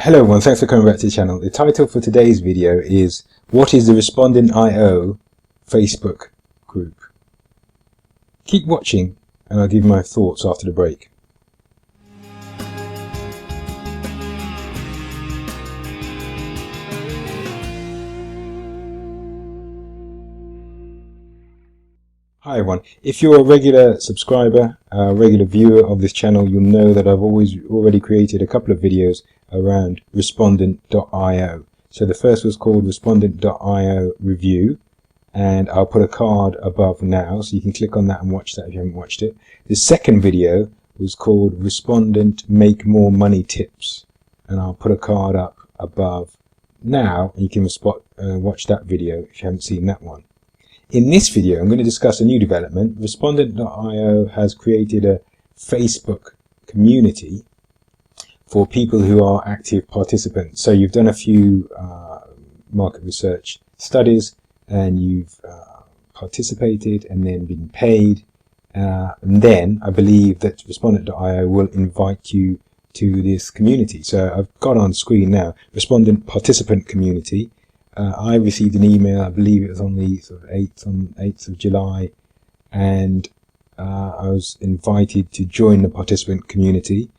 Hello everyone, thanks for coming back to the channel. The title for today's video is What is the Respondent.io Facebook group? Keep watching and I'll give you my thoughts after the break. Hi everyone, if you're a regular subscriber, a regular viewer of this channel, you'll know that I've already created a couple of videos around Respondent.io. So the first was called Respondent.io review, and I'll put a card above now so you can click on that and watch that if you haven't watched it. The second video was called Respondent Make More Money Tips, and I'll put a card up above now and you can watch that video if you haven't seen that one. In this video, I'm going to discuss a new development. Respondent.io has created a Facebook community for people who are active participants. So you've done a few market research studies and you've participated and then been paid. And then I believe that Respondent.io will invite you to this community. So I've got on screen now, Respondent Participant Community. I received an email, I believe it was on the sort of 8th of July, and I was invited to join the participant community.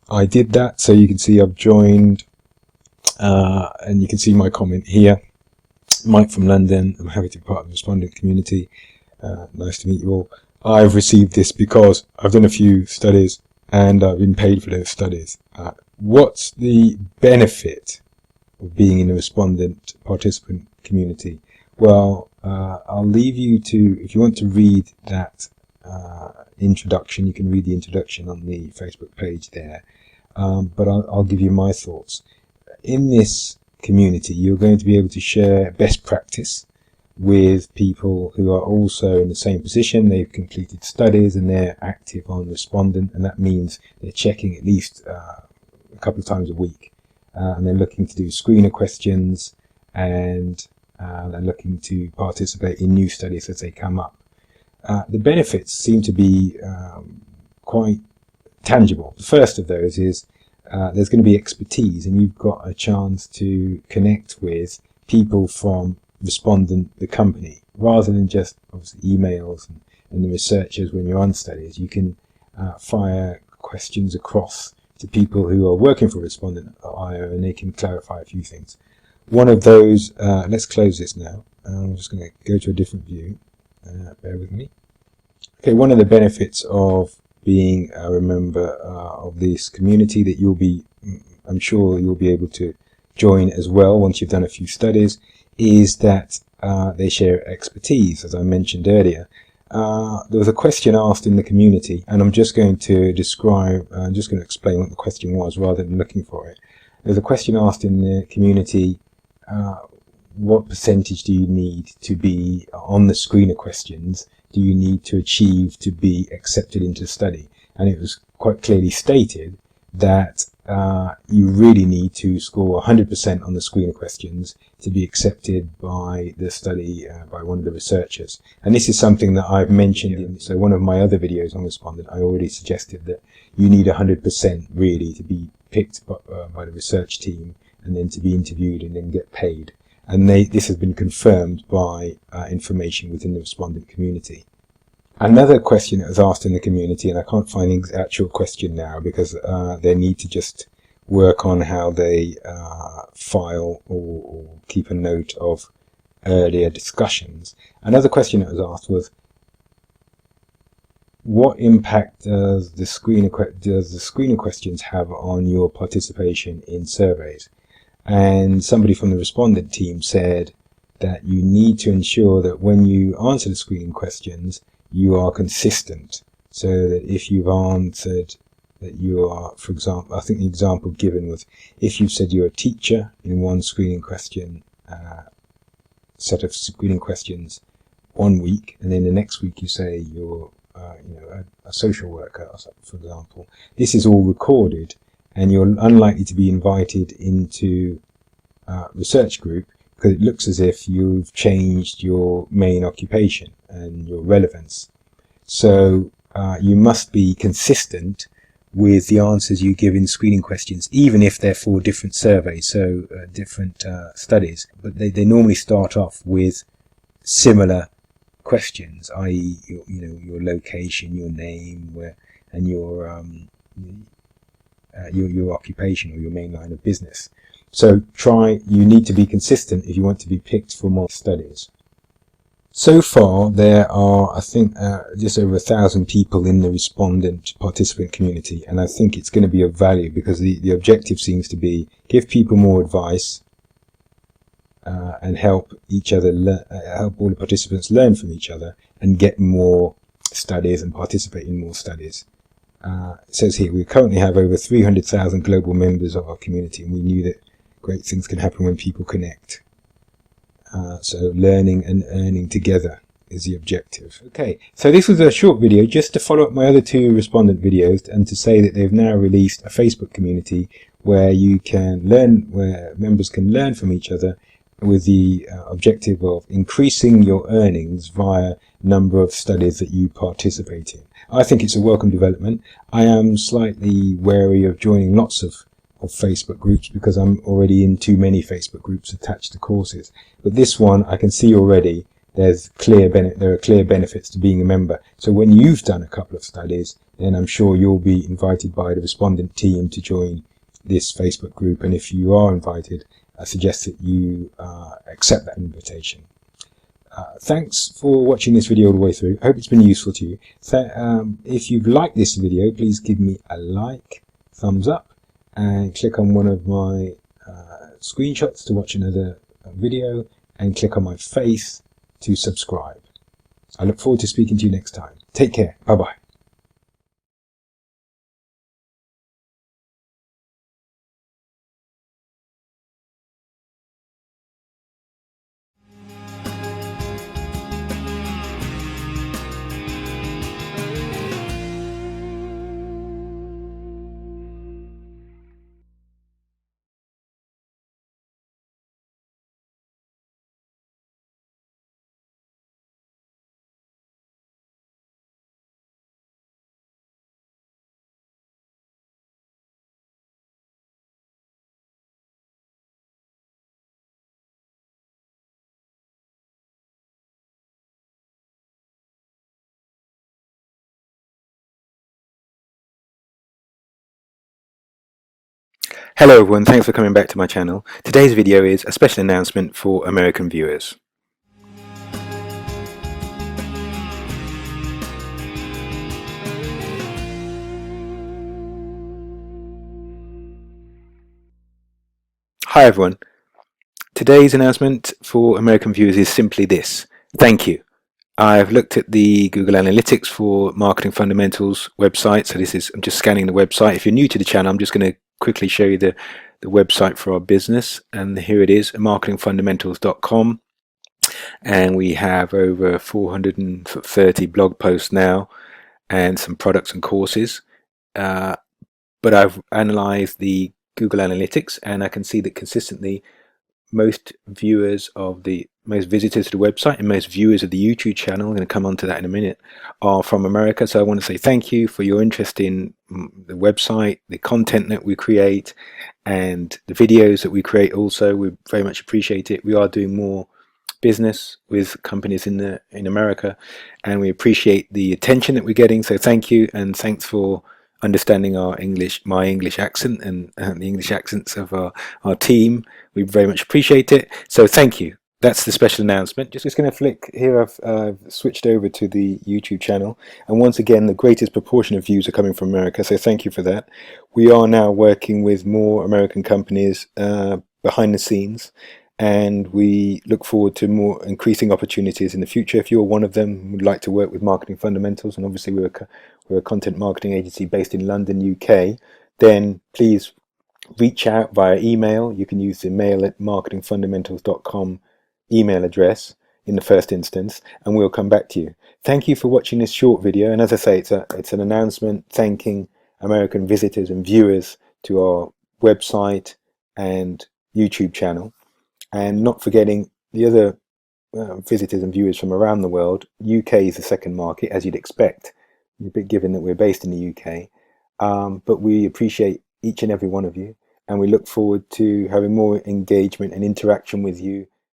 I did that, so you can see I've joined, and you can see my comment here. Mike from London, I'm happy to be part of the Respondent community. Nice to meet you all. I've received this because I've done a few studies and I've been paid for those studies. What's the benefit of being in a Respondent participant community? Well, I'll leave you to, if you want to read that introduction, you can read the introduction on the Facebook page there, but I'll give you my thoughts. In this community, you're going to be able to share best practice with people who are also in the same position. They've completed studies and they're active on Respondent, and that means they're checking at least a couple of times a week. And they're looking to do screener questions, and they're looking to participate in new studies as they come up. The benefits seem to be quite tangible. The first of those is there's going to be expertise, and you've got a chance to connect with people from Respondent, the company, rather than just obviously emails and the researchers when you're on studies. You can fire questions across to people who are working for Respondent.io, and they can clarify a few things. One of those, let's close this now. I'm just going to go to a different view. Bear with me. Okay, one of the benefits of being a member of this community that I'm sure you'll be able to join as well once you've done a few studies, is that they share expertise, as I mentioned earlier. There was a question asked in the community, and I'm just going to explain what the question was rather than looking for it. There's a question asked in the community, what percentage do you need to be on the screener questions, do you need to achieve to be accepted into the study? And it was quite clearly stated that you really need to score 100% on the screener questions to be accepted by the study by one of the researchers. And this is something that I've mentioned in one of my other videos on Respondent. I already suggested that you need 100% really to be picked by the research team and then to be interviewed and then get paid. And this has been confirmed by information within the Respondent community. Another question that was asked in the community, and I can't find the actual question now because they need to just work on how they file or keep a note of earlier discussions. Another question that was asked was, what impact does the screener questions have on your participation in surveys? And somebody from the Respondent team said that you need to ensure that when you answer the screening questions, you are consistent, so that if you've answered that you are, for example, I think the example given was if you've said you're a teacher in one screening question, set of screening questions 1 week, and then the next week you say you're a social worker, for example. This is all recorded, and you're unlikely to be invited into research group because it looks as if you've changed your main occupation and your relevance. So you must be consistent with the answers you give in screening questions, even if they're for different surveys, so different studies. But they normally start off with similar questions, i.e., your location, your name, and your occupation or your main line of business. So you need to be consistent if you want to be picked for more studies. So far, there are, I think, just over 1,000 people in the respondent participant community, and I think it's going to be of value because the objective seems to be give people more advice and help help all the participants learn from each other and get more studies and participate in more studies. It says here, we currently have over 300,000 global members of our community, and we knew that great things can happen when people connect. So learning and earning together is the objective. Okay, so this was a short video just to follow up my other two respondent videos and to say that they've now released a Facebook community where you can learn, where members can learn from each other with the objective of increasing your earnings via number of studies that you participate in. I think it's a welcome development. I am slightly wary of joining lots of Facebook groups because I'm already in too many Facebook groups attached to courses. But this one, I can see already there are clear benefits to being a member. So when you've done a couple of studies, then I'm sure you'll be invited by the respondent team to join this Facebook group. And if you are invited, I suggest that you accept that invitation. Thanks for watching this video all the way through. I hope it's been useful to you. If you've liked this video, please give me a like, thumbs up, and click on one of my screenshots to watch another video, and click on my face to subscribe. I look forward to speaking to you next time. Take care. Bye-bye. Hello everyone, thanks for coming back to my channel. Today's video is a special announcement for American viewers. Hi everyone. Today's announcement for American viewers is simply this. Thank you. I've looked at the Google Analytics for Marketing Fundamentals website. So I'm just scanning the website. If you're new to the channel, I'm just going to quickly show you the website for our business. And here it is, marketingfundamentals.com. And we have over 430 blog posts now and some products and courses. But I've analyzed the Google Analytics and I can see that consistently most visitors to the website and most viewers of the YouTube channel, I'm going to come on to that in a minute, are from America. So I want to say thank you for your interest in the website, the content that we create, and the videos that we create also. We very much appreciate it. We are doing more business with companies in America, and we appreciate the attention that we're getting. So thank you, and thanks for understanding my English accent and the English accents of our team. We very much appreciate it. So thank you. That's the special announcement. Just going to flick here. I've switched over to the YouTube channel, and once again the greatest proportion of views are coming from America, so thank you for that. We are now working with more American companies behind the scenes, and we look forward to more increasing opportunities in the future. If you're one of them and would like to work with Marketing Fundamentals, and obviously we're a content marketing agency based in London, UK, then please reach out via email. You can use the mail@marketingfundamentals.com email address in the first instance, and we'll come back to you. Thank you for watching this short video, and as I say, it's an announcement thanking American visitors and viewers to our website and YouTube channel, and not forgetting the other visitors and viewers from around the world. UK is the second market, as you'd expect, given that we're based in the UK. but we appreciate each and every one of you, and we look forward to having more engagement and interaction with you